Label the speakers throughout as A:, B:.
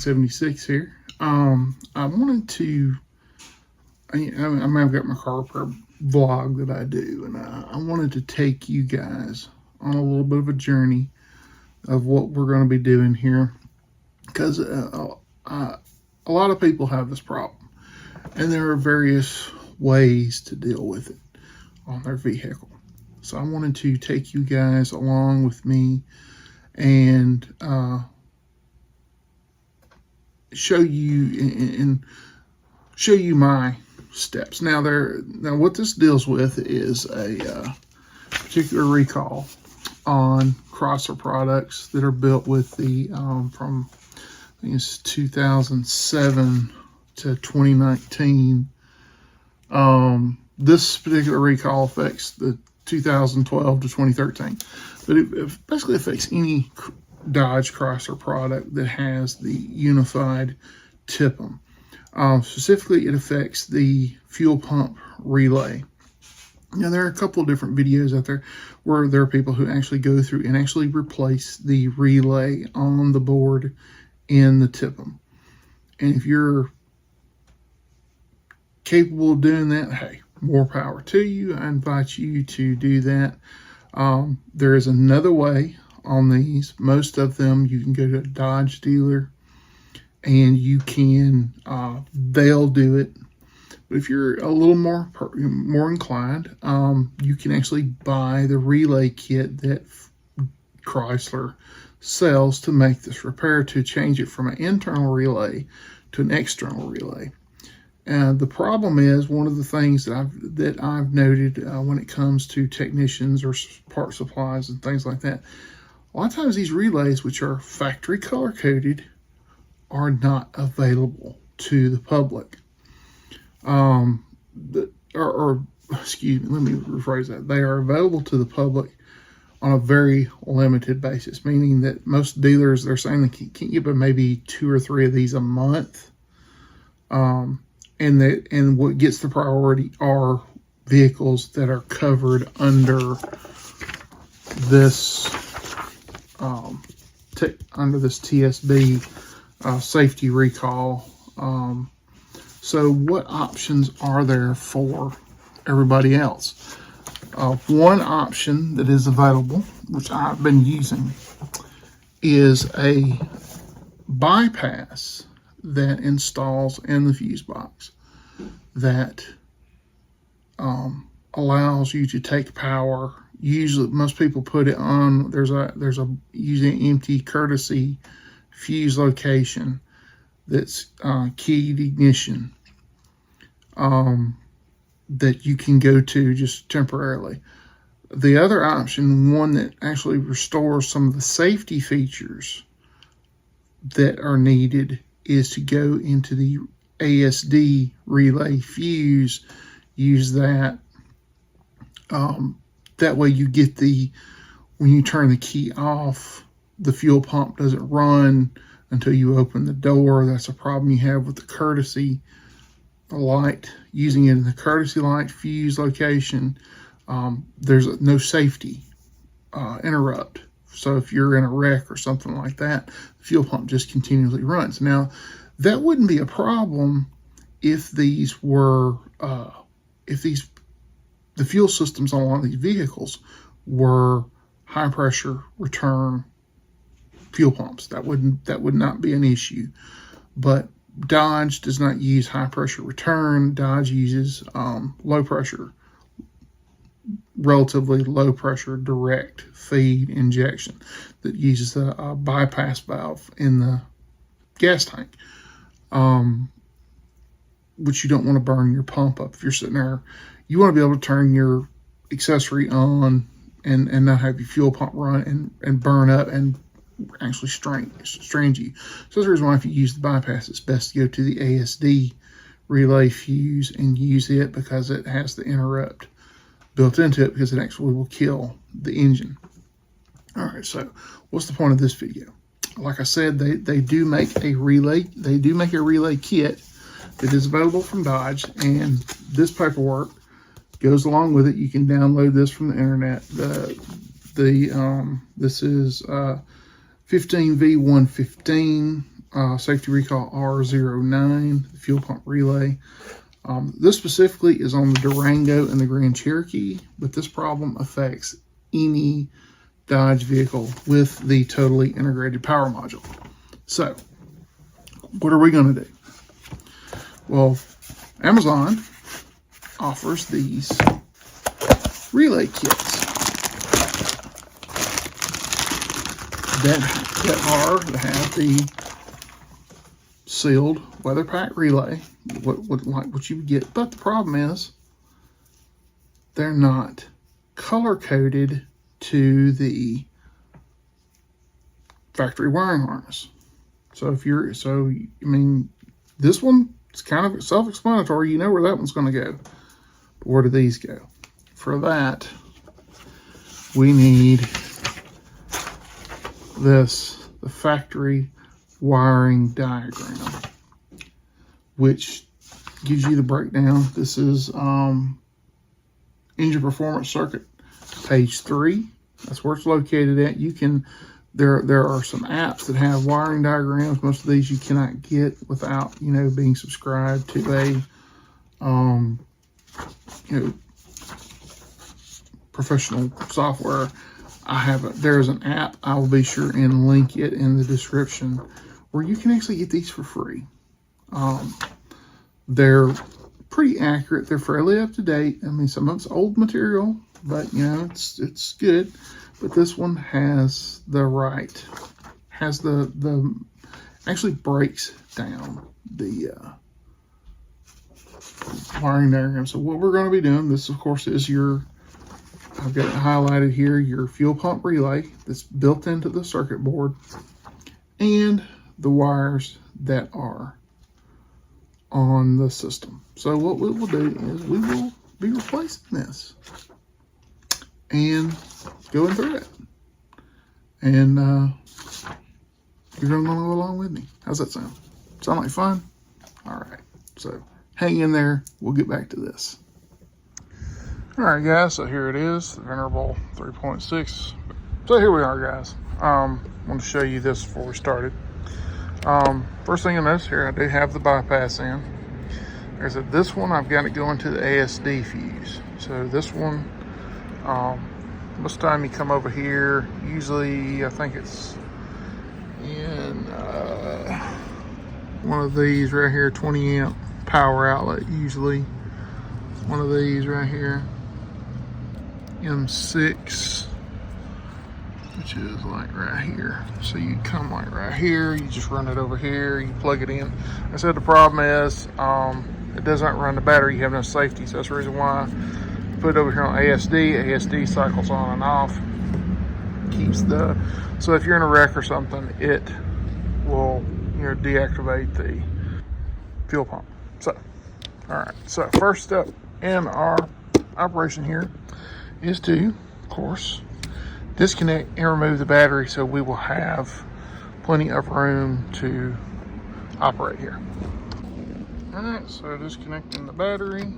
A: 1976 here. I wanted to, I've got my car repair vlog that I do, and I wanted to take you guys on a little bit of a journey of what we're going to be doing here, because a lot of people have this problem, and there are various ways to deal with it on their vehicle. So I wanted to take you guys along with me and show you my steps. Now what this deals with is a particular recall on Chrysler products that are built with the from I think it's 2007 to 2019. This particular recall affects the 2012 to 2013, but it basically affects any Dodge Chrysler product that has the unified TIPM. Specifically, it affects the fuel pump relay. Now, there are a couple of different videos out there where there are people who actually go through and actually replace the relay on the board in the TIPM. And if you're capable of doing that, hey, more power to you. I invite you to do that. There is another way on these. Most of them, you can go to a Dodge dealer and you can, they'll do it. But if you're a little more inclined, you can actually buy the relay kit that Chrysler sells to make this repair, to change it from an internal relay to an external relay. And the problem is, one of the things that I've noted when it comes to technicians or part supplies and things like that, a lot of times these relays, which are factory color coded, are not available to the public. Excuse me, let me rephrase that. They are available to the public on a very limited basis, meaning that most dealers, they're saying they can get maybe 2 or 3 of these a month. And what gets the priority are vehicles that are covered under this TSB safety recall. So what options are there for everybody else? One option that is available, which I've been using, is a bypass that installs in the fuse box that allows you to take power. Usually, most people put it on. There's usually an empty courtesy fuse location that's keyed ignition that you can go to just temporarily. The other option, one that actually restores some of the safety features that are needed, is to go into the ASD relay fuse, use that. That way you get when you turn the key off, the fuel pump doesn't run until you open the door. That's a problem you have with the courtesy light. Using it in the courtesy light fuse location, there's no safety interrupt. So if you're in a wreck or something like that, the fuel pump just continually runs. Now, that wouldn't be a problem if these were, the fuel systems on a lot of these vehicles were high pressure return fuel pumps. That would not be an issue. But Dodge does not use high pressure return. Dodge uses low pressure, relatively low pressure direct feed injection that uses a bypass valve in the gas tank, which you don't want to burn your pump up. If you're sitting there, you want to be able to turn your accessory on and not have your fuel pump run and burn up and actually strain you. So that's the reason why, if you use the bypass, it's best to go to the ASD relay fuse and use it, because it has the interrupt built into it, because it actually will kill the engine. All right, so what's the point of this video? Like I said, they do make a relay. They do make a relay kit that is available from Dodge, and this paperwork goes along with it. You can download this from the internet. This is 15V115. safety recall R09, the fuel pump relay. This specifically is on the Durango and the Grand Cherokee, but this problem affects any Dodge vehicle with the totally integrated power module. So, what are we going to do? Well, Amazon offers these relay kits that have the sealed weather pack relay, what you would get. But the problem is they're not color coded to the factory wiring harness. So this one is kind of self-explanatory. You know where that one's going to go. But where do these go? For that, we need the factory wiring diagram, which gives you the breakdown. This is engine performance circuit, page 3. That's where it's located at. You can, there are some apps that have wiring diagrams. Most of these you cannot get without, being subscribed to a, professional software. There's an app, I will be sure and link it in the description, where you can actually get these for free. They're pretty accurate. They're fairly up to date. I mean, some of it's old material, but it's good. But this one has actually breaks down the wiring diagram. So what we're going to be doing, this of course is I've got it highlighted here, your fuel pump relay that's built into the circuit board, and the wires that are on the system. So what we will do is we will be replacing this and going through it. And you're going to go along with me. How's that sound? Sound like fun? All right. So hang in there. We'll get back to this. All right, guys. So here it is, the venerable 3.6. So here we are, guys. I want to show you this before we started. First thing you'll notice here, I do have the bypass in. There's this one, I've got it going to the ASD fuse. So this one, most time you come over here, usually I think it's in one of these right here, 20 amp power outlet, usually one of these right here, M6, which is like right here. So you come like right here, you just run it over here, you plug it in. I said the problem is it doesn't run the battery, you have no safety, so that's the reason why I put it over here on ASD. ASD cycles on and off, so if you're in a wreck or something, it will deactivate the fuel pump. So all right, so first step in our operation here is to, of course, disconnect and remove the battery, so we will have plenty of room to operate here. All right, so disconnecting the battery.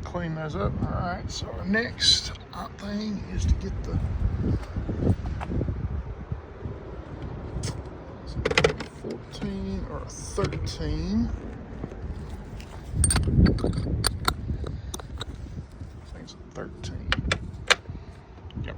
A: Clean those up. All right, so our next thing is to get the 14 or 13. I think it's 13. Yep.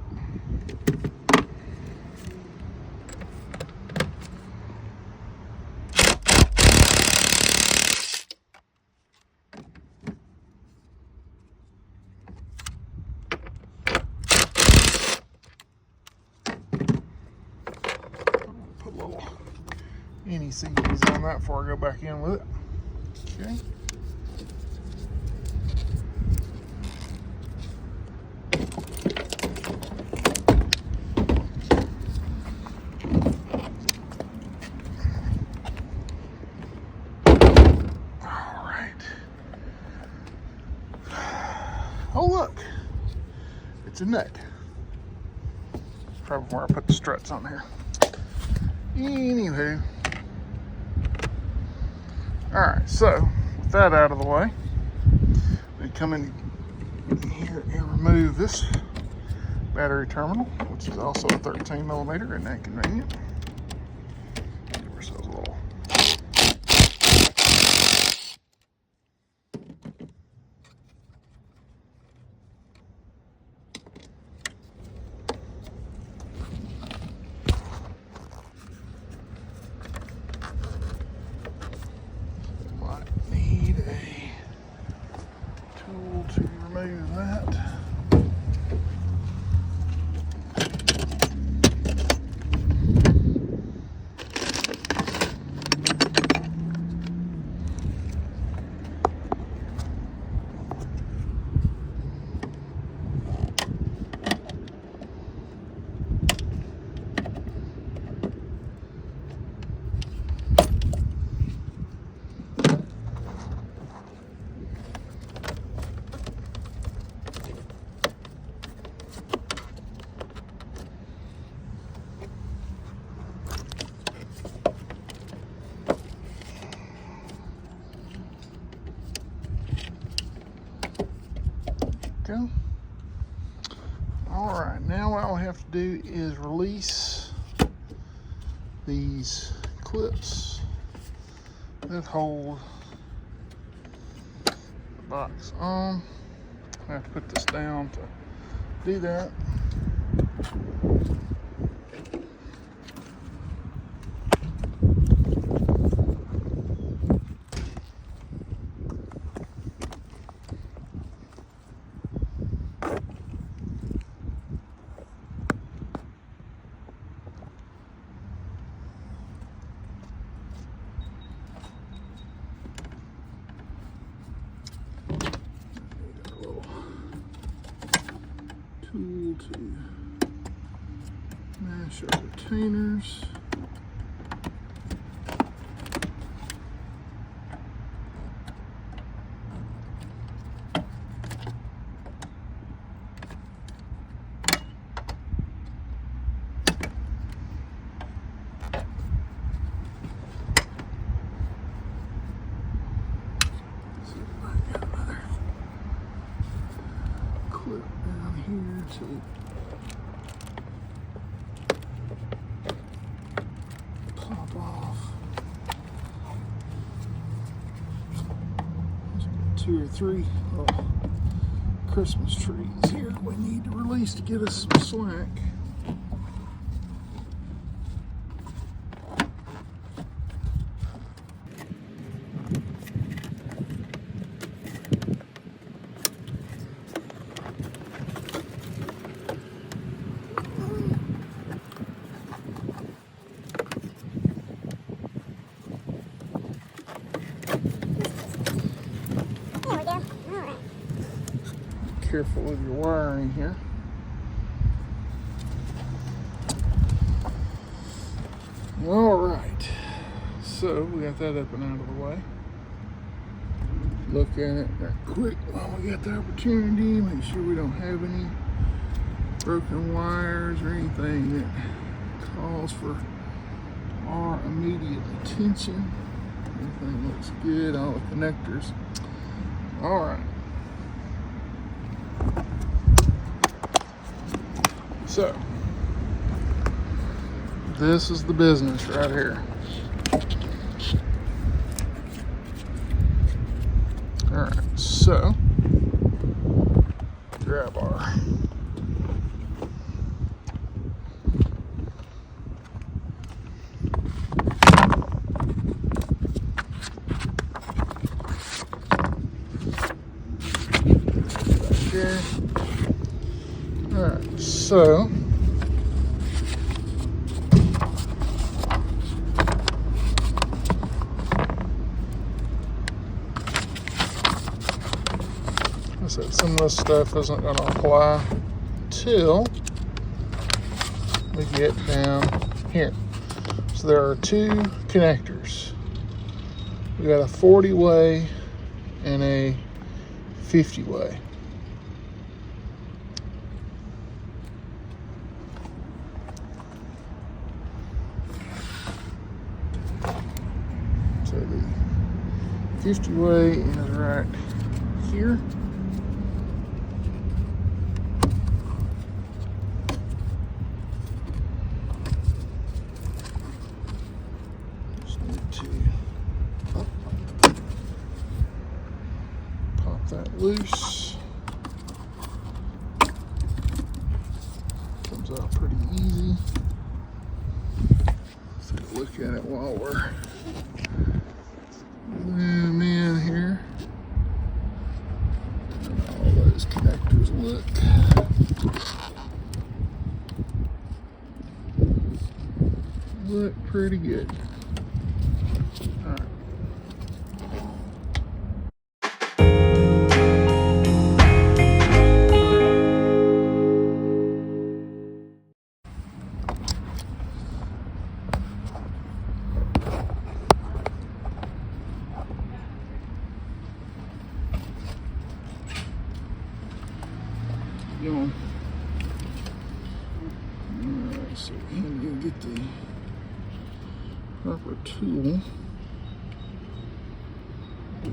A: Any CDs on that before I go back in with it. Okay. Oh look, it's a nut. Probably where I put the struts on here. Anywho. Alright, so with that out of the way, we come in here and remove this battery terminal, which is also a 13 millimeter, and that convenient. Give ourselves a little. Might need a tool to remove that. Go. All right, now what I'll have to do is release these clips that hold the box on. I have to put this down to do that. Tool to mash our retainers. Clip down here to pop off. There's 2 or 3 little Christmas trees here we need to release to get us some slack. Careful with your wiring here. All right, so we got that up and out of the way. Look at it right quick while we got the opportunity. Make sure we don't have any broken wires or anything that calls for our immediate attention. Everything looks good, all the connectors. All right. So, this is the business right here. All right, so grab our here. All right, so I said some of this stuff isn't going to apply until we get down here. So there are 2 connectors. We got a 40-way and a 50-way. 50 way is right here. Just need to pop that loose. Comes out pretty easy. Let's take a look at it while we're zoom in here. And all those connectors look pretty good. All right. Going. Alright, so I'm going to get the proper tool.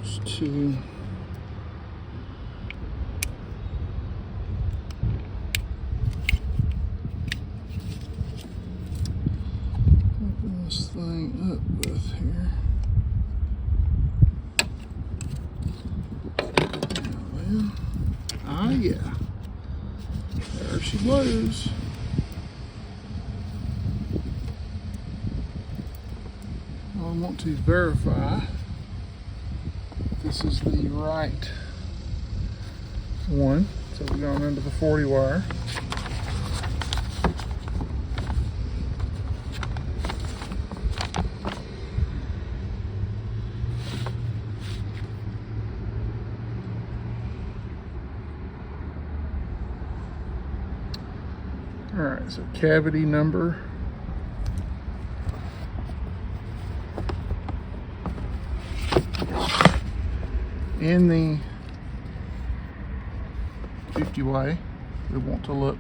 A: Just to open this thing up with here. Ah, yeah. There she blows. I want to verify this is the right one. So we're going into the 40 wire. All right, so cavity number in the 50 way, we want to look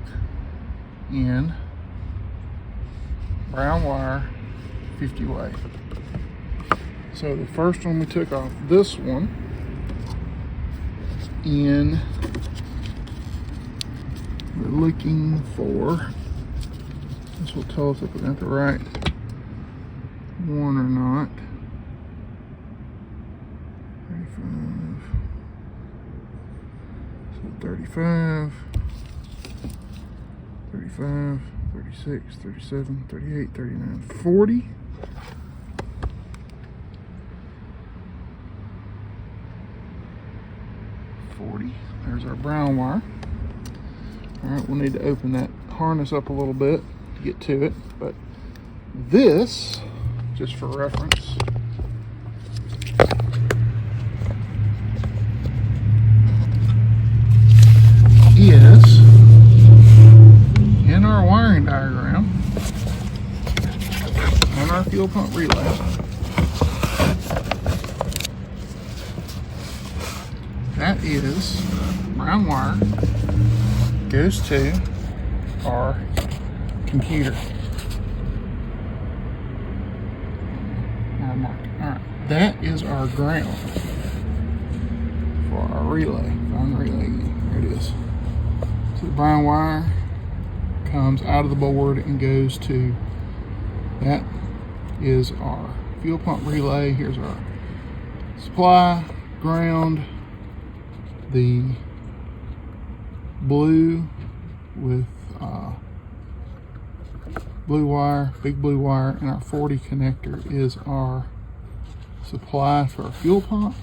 A: in brown wire 50 way. So the first one we took off, this one, in, we're looking for, this will tell us if we got the right one or not. 35, 35, 36, 37, 38, 39, 40. 40. There's our brown wire. All right, we'll need to open that harness up a little bit to get to it, but this, just for reference, is in our wiring diagram on our fuel pump relay. That is brown wire, goes to our computer. Alright, that is our ground for our relay. Find the relay again. There it is. So the brown wire comes out of the board and goes to, that is our fuel pump relay. Here's our supply, ground, the blue with blue wire, big blue wire, and our 40 connector is our supply for our fuel pump.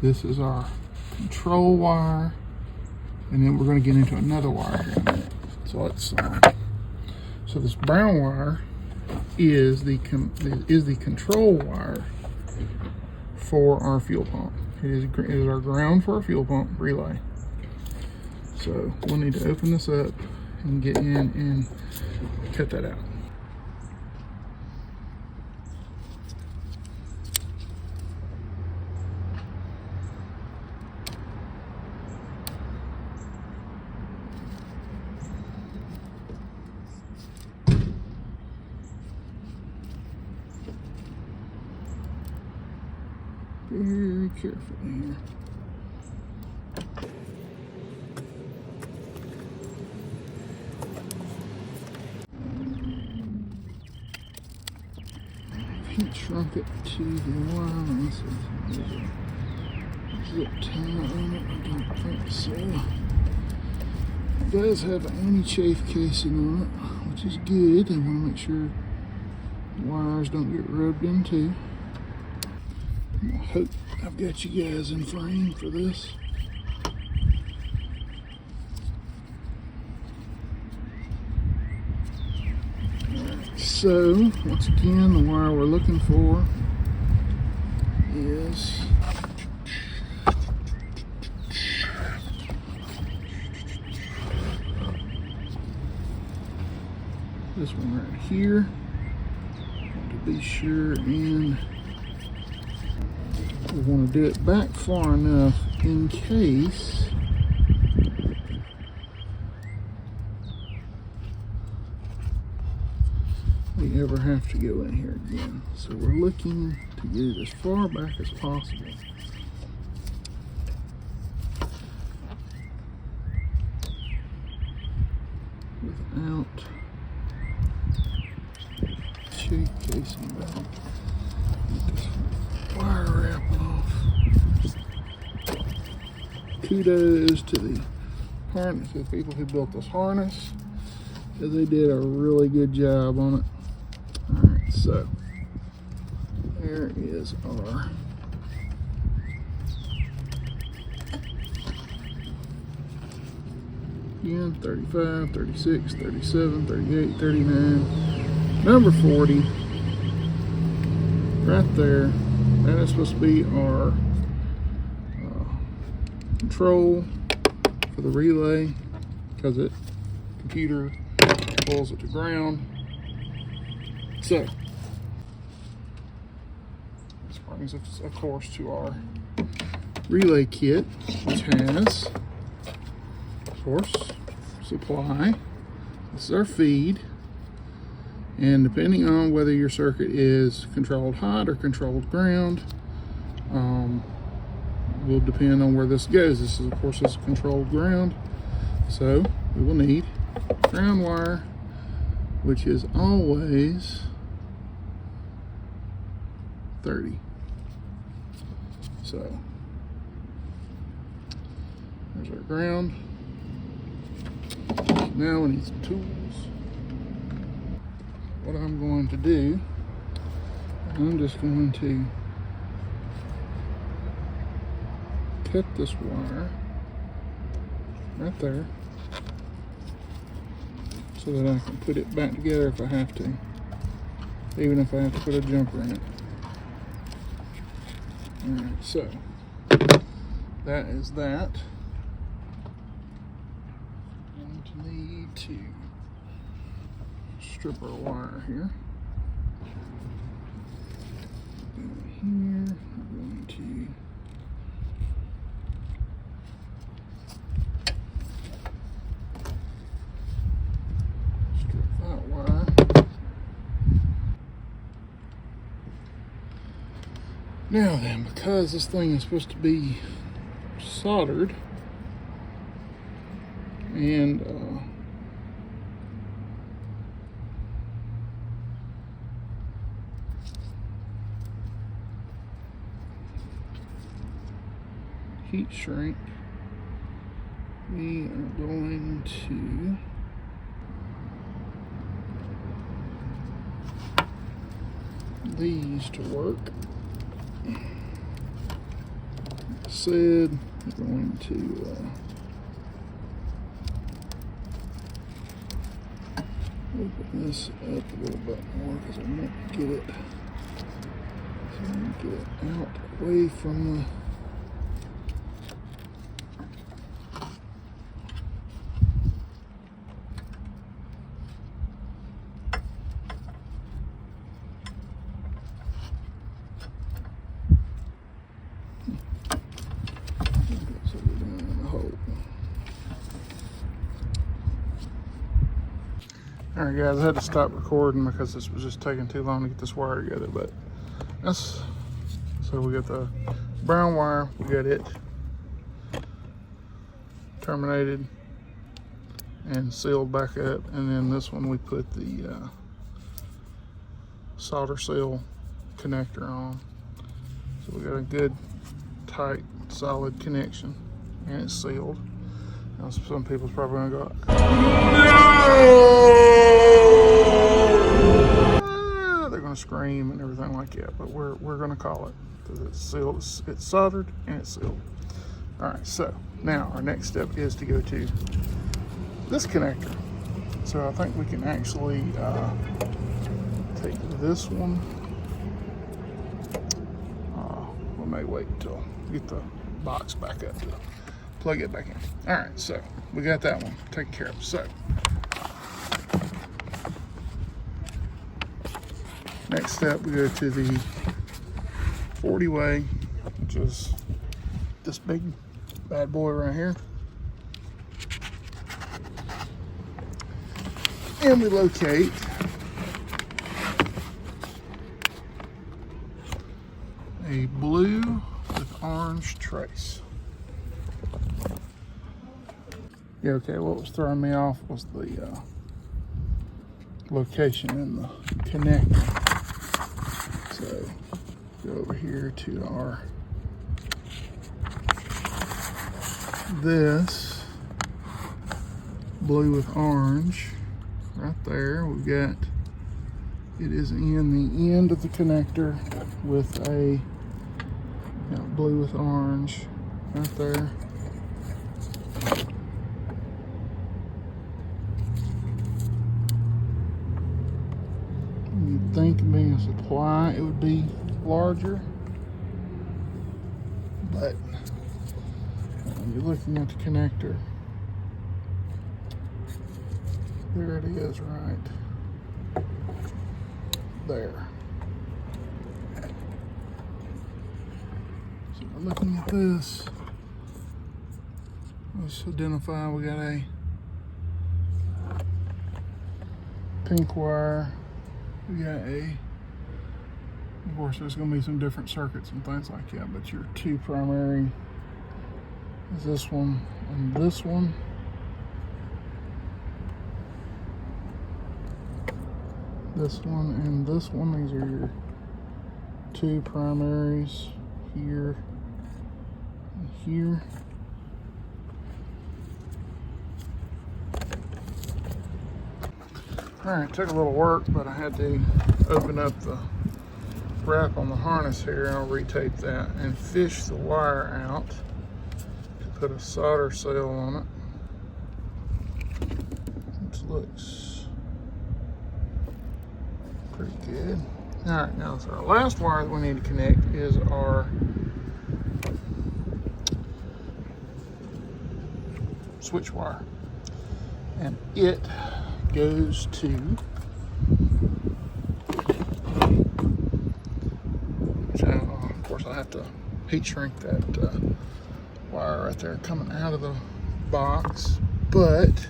A: This is our control wire. And then we're going to get into another wire here in a minute. So let's so this brown wire is the control wire for our fuel pump. It is our ground for our fuel pump relay. So we'll need to open this up and get in and cut that out. Very careful here. Heat shrunk it to the line, so there's a zip tie on it. I don't think so. It does have an anti-chafe casing on it, which is good. I want to make sure the wires don't get rubbed into. I hope I've got you guys in frame for this. So, once again, the wire we're looking for is this one right here. Want to be sure, and we want to do it back far enough in case we ever have to go in here again. So we're looking to get it as far back as possible. Without chafe casing back. Get this wire wrap off. Kudos to the harness, the people who built this harness, because they did a really good job on it. Alright, so there is our again 35, 36, 37, 38, 39, number 40 right there. That is supposed to be our control for the relay, because it computer pulls it to ground. So this brings us, of course, to our relay kit, which has, of course, supply. This is our feed, and depending on whether your circuit is controlled hot or controlled ground, will depend on where this goes. This is, of course, this is controlled ground, so we will need ground wire, which is always 30. So there's our ground. Now we need some tools. What I'm going to do, I'm just going to cut this wire right there so that I can put it back together if I have to, even if I have to put a jumper in it. Alright, so that is that. I'm going to need to strip our wire here. Here, I'm going to now then, because this thing is supposed to be soldered and heat shrink, we are going to these to work. Said we're going to open this up a little bit more because I want to get it, so I want to get it out away from the Alright guys, I had to stop recording because this was just taking too long to get this wire together, but that's So we got the brown wire, we got it terminated and sealed back up, and then this one we put the solder seal connector on. So we got a good, tight, solid connection, and it's sealed. Now some people's probably gonna go, "Ah," they're gonna scream and everything like that, but we're gonna call it because it's sealed, it's soldered, and it's sealed. All right, so now our next step is to go to this connector. So I think we can actually take this one. We may wait until we get the box back up to plug it back in. All right, so we got that one taken care of. So next step, we go to the 40-way, which is this big bad boy right here. And we locate a blue with orange trace. Yeah, okay, what was throwing me off was the location in the connector. So go over here to our this blue with orange right there. We've got, it is in the end of the connector with a blue with orange right there. You'd think being a supply it would be larger, but when you're looking at the connector, there it is right there. So we're looking at this. Let's identify we got a pink wire. We got of course there's going to be some different circuits and things like that, but your two primary is this one and this one. This one and this one, these are your two primaries here and here. All right, took a little work, but I had to open up the wrap on the harness here. I'll retape that and fish the wire out to put a solder seal on it, which looks pretty good. All right, now so our last wire that we need to connect is our switch wire, and it goes to of course I have to heat shrink that wire right there coming out of the box, but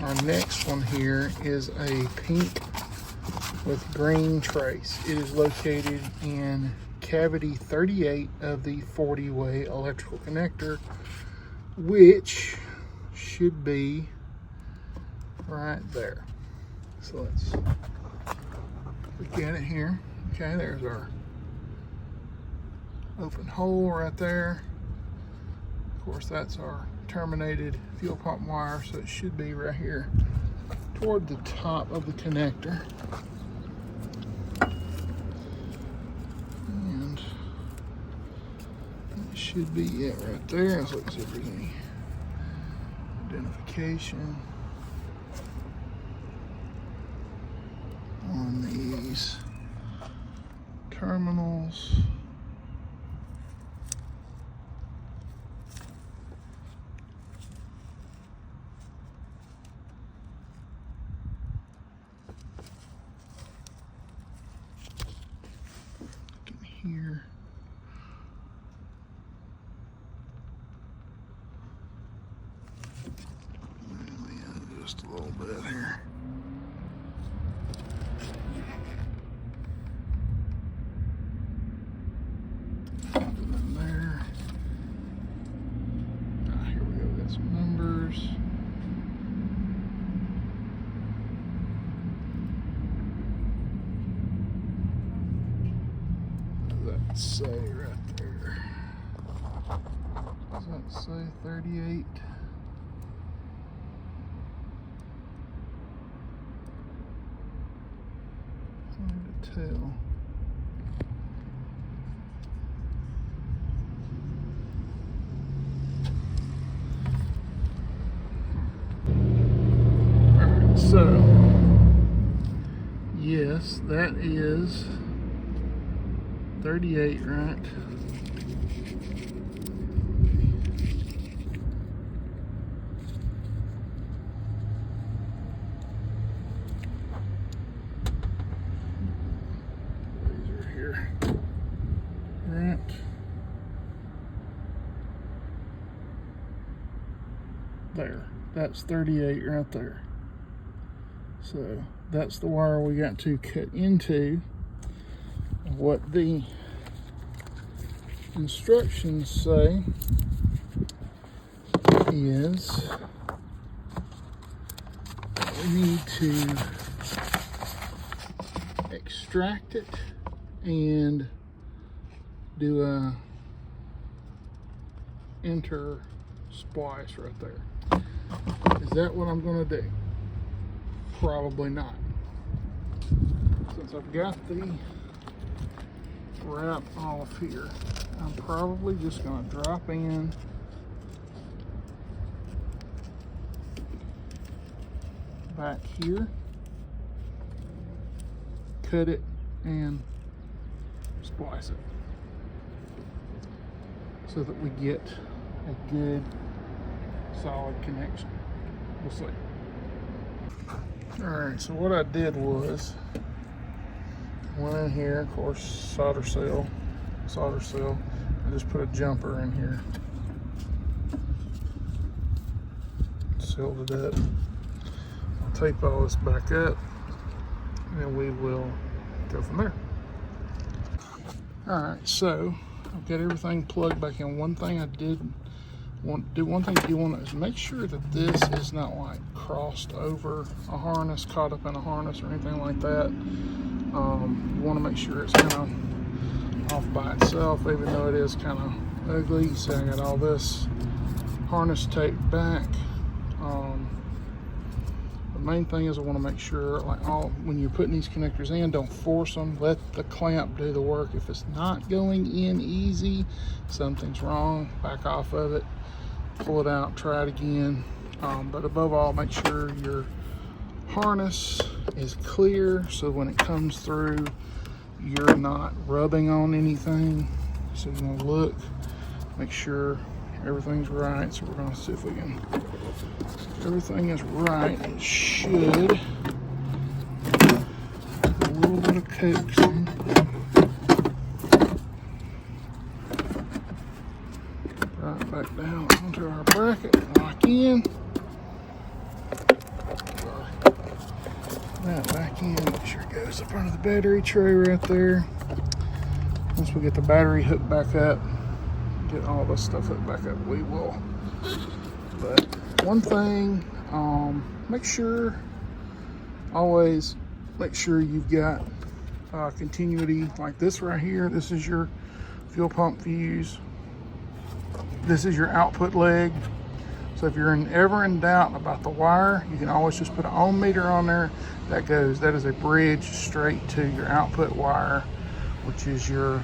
A: our next one here is a pink with green trace. It is located in cavity 38 of the 40-way electrical connector, which should be right there. So let's look at it here. Okay, there's our open hole right there. Of course, that's our terminated fuel pump wire, so it should be right here toward the top of the connector. And that should be it right there. Let's look see if there's any identification on these terminals. Here. Just a little bit here. Put it in there. Here we go. Got some numbers. What does that say right there? Does that say 38? Hard to tell. Alright, so yes, that is 38, right? Right. There. That's 38 right there. So that's the wire we got to cut into. What the instructions say is we need to extract it and do a enter splice right there. Is that what I'm going to do? Probably not. Since I've got the wrap off here, I'm probably just going to drop in back here, cut it, and splice it so that we get a good solid connection. We'll see. Alright, so what I did was went in here, of course, solder seal. I just put a jumper in here, sealed it up. I'll tape all this back up and we will go from there. Alright, so I've got everything plugged back in. One thing I did want to do, one thing you want to is make sure that this is not like crossed over a harness, caught up in a harness or anything like that. You want to make sure it's kind of off by itself, even though it is kind of ugly. So I got all this harness taped back. The main thing is I want to make sure, like, when you're putting these connectors in, don't force them. Let the clamp do the work. If it's not going in easy, something's wrong. Back off of it, pull it out, try it again. But above all, make sure your harness is clear so when it comes through, you're not rubbing on anything. So you're going to look, make sure everything's right. So we're going to see if we can, everything is right. It should. A little bit of coaxing. Right back down onto our bracket, lock in. That back in, make sure it goes up under the battery tray right there. Once we get the battery hooked back up, get all this stuff hooked back up, we will. But one thing, always make sure you've got continuity. Like this right here, this is your fuel pump fuse. This is your output leg. So if you're ever in doubt about the wire, you can always just put an ohm meter on there. That is a bridge straight to your output wire, which is your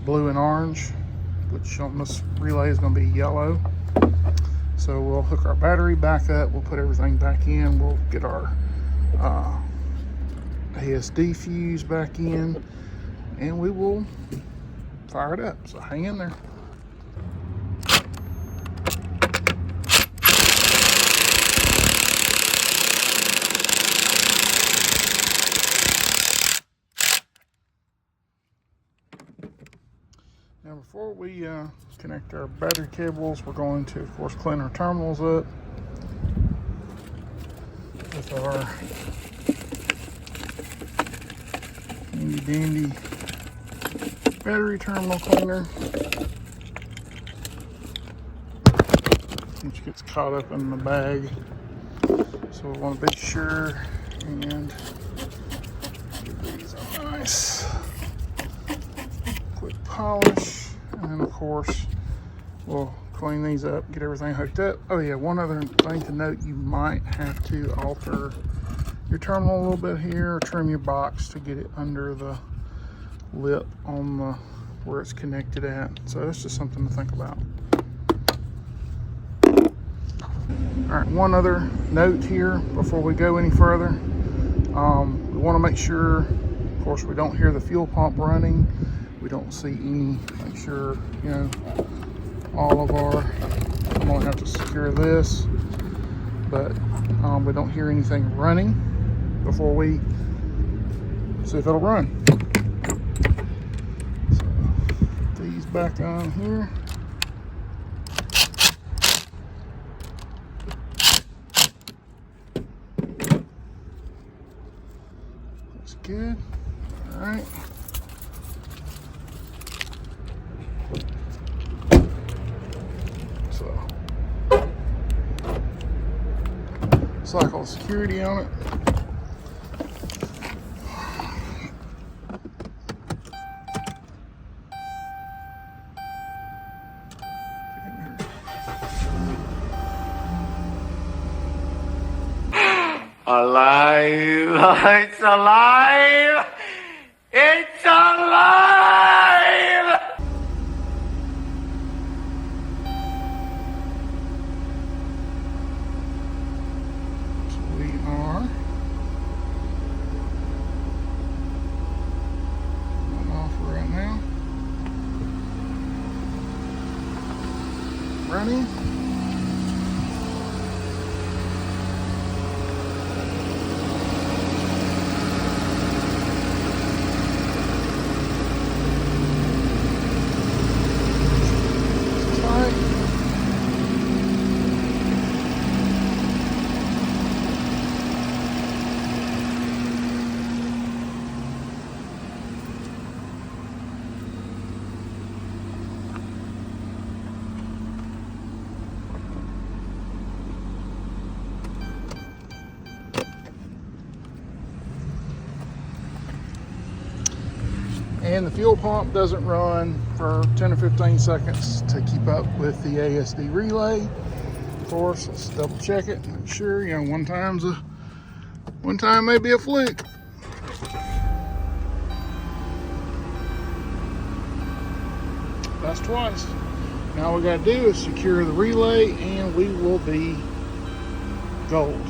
A: blue and orange, which on this relay is going to be yellow. So we'll hook our battery back up, we'll put everything back in, we'll get our ASD fuse back in, and we will fire it up. So hang in there. Now before we Connect our battery cables. We're going to, of course, clean our terminals up with our handy dandy battery terminal cleaner, which gets caught up in the bag. So we want to be sure and give these a nice quick polish. And then of course we'll clean these up, get everything hooked up. Oh yeah, one other thing to note, you might have to alter your terminal a little bit here, or trim your box to get it under the lip on the where it's connected at. So that's just something to think about. All right, one other note here before we go any further. We want to make sure, of course, we don't hear the fuel pump running. We don't see any, make sure, you know, all of our, I'm gonna have to secure this, but we don't hear anything running before we see if it'll run. So, these back on here. That's good. All right. So, cycle security on it.
B: Alive! It's alive! It's alive!
A: So we are off right now. Running. And the fuel pump doesn't run for 10 or 15 seconds to keep up with the ASD relay. Of course, let's double check it, make sure, you know, one time may be a fluke. That's twice. Now all we gotta do is secure the relay and we will be gold.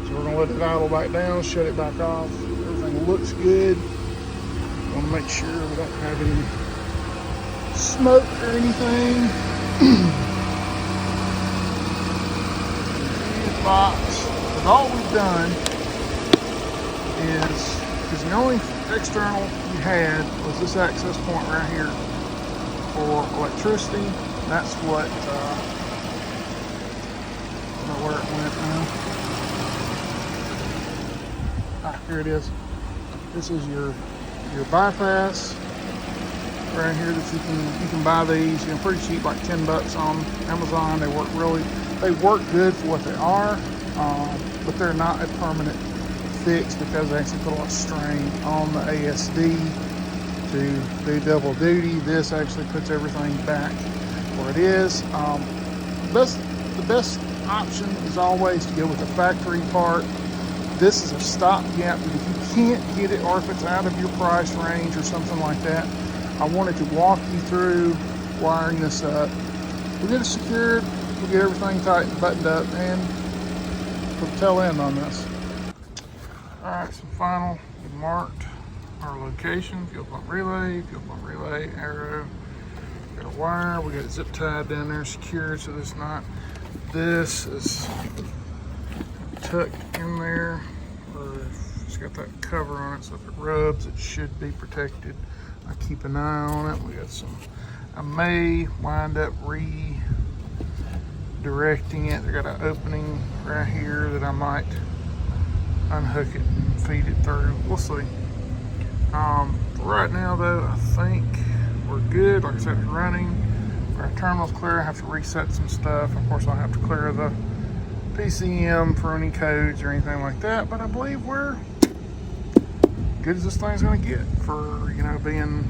A: So we're gonna let it idle back down, shut it back off. Everything looks good. Want to make sure we don't have any smoke or anything. Box. Because all we've done is, because the only external you had was this access point right here for electricity. That's what, I don't know where it went now. Ah, here it is. This is your bypass right here that you can buy these, you know, pretty cheap, like 10 bucks on Amazon. They work good for what they are, but they're not a permanent fix because they actually put a lot of strain on the ASD to do double duty. This actually puts everything back where it is. The best option is always to go with the factory part. This is a stopgap, but if you can't get it, or if it's out of your price range or something like that, I wanted to walk you through wiring this up. We'll get it secured, we'll get everything tight and buttoned up, and put the tail end on this. All right, so final, we marked our location, fuel pump relay, arrow. Got a wire, we got it zip tied down there, secured, so this is tucked in there, or it's got that cover on it, so if it rubs, it should be protected. I keep an eye on it. We got some I may wind up redirecting it. I got an opening right here that I might unhook it and feed it through. We'll see. Right now though, I think we're good. Like I said, it's running. Our terminal's clear. I have to reset some stuff. Of course, I'll have to clear the PCM for any codes or anything like that, but I believe we're good as this thing's going to get for, you know, being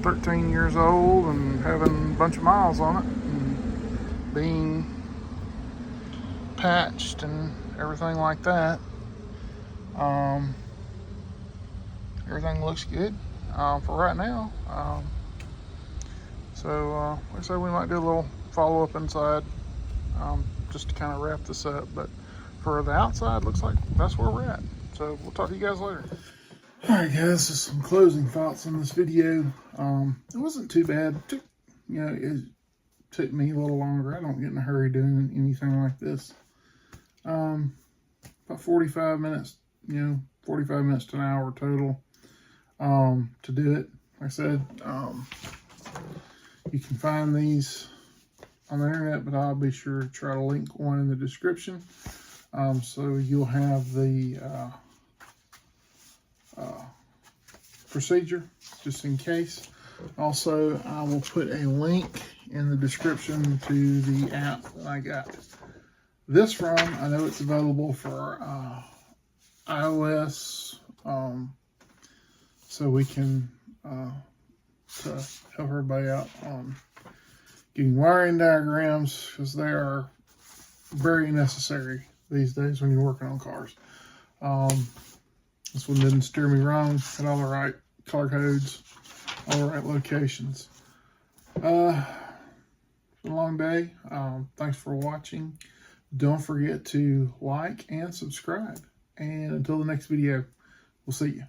A: 13 years old and having a bunch of miles on it and being patched and everything like that. Everything looks good for right now. So like I said, we might do a little follow-up inside just to kind of wrap this up, but for the outside, looks like that's where we're at. So we'll talk to you guys later. All right, guys, just some closing thoughts on this video. It wasn't too bad. It took me a little longer. I don't get in a hurry doing anything like this. About 45 minutes, 45 minutes to an hour total to do it. Like I said, you can find these on the internet, but I'll be sure to try to link one in the description. So you'll have the procedure just in case. Also, I will put a link in the description to the app that I got this from. I know it's available for iOS, so we can to help everybody out on getting wiring diagrams, because they are very necessary these days when you're working on cars. This one didn't steer me wrong. Had all the right color codes, all the right locations. It's a long day. Thanks for watching. Don't forget to like and subscribe. And until the next video, we'll see you.